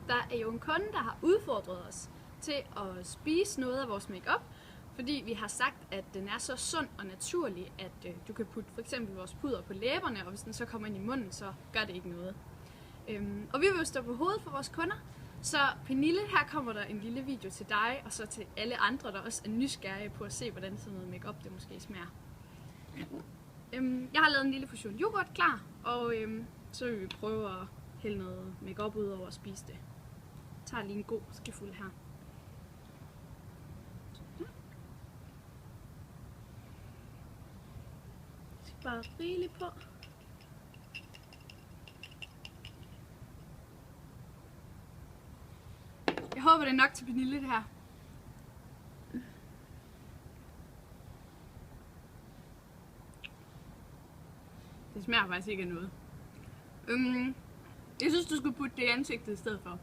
Der er jo en kunde, der har udfordret os til at spise noget af vores makeup, fordi vi har sagt, at den er så sund og naturlig, at du kan putte for eksempel vores puder på læberne, og hvis den så kommer ind i munden, så gør det ikke noget. Og vi vil jo stå på hovedet for vores kunder, så Pernille, her kommer der en lille video til dig, og så til alle andre, der også er nysgerrige på at se, hvordan sådan noget makeup det måske smager. Jeg har lavet en lille portion yoghurt klar, og så vil vi prøve at hælde noget makeup ud over og spise det. Jeg tager lige en god skefuld her. Jeg skal bare rigeligt på. Jeg håber, det er nok til Pernille, det her. Det smager faktisk ikke af noget. Jeg synes, du skulle putte det i ansigtet i stedet for.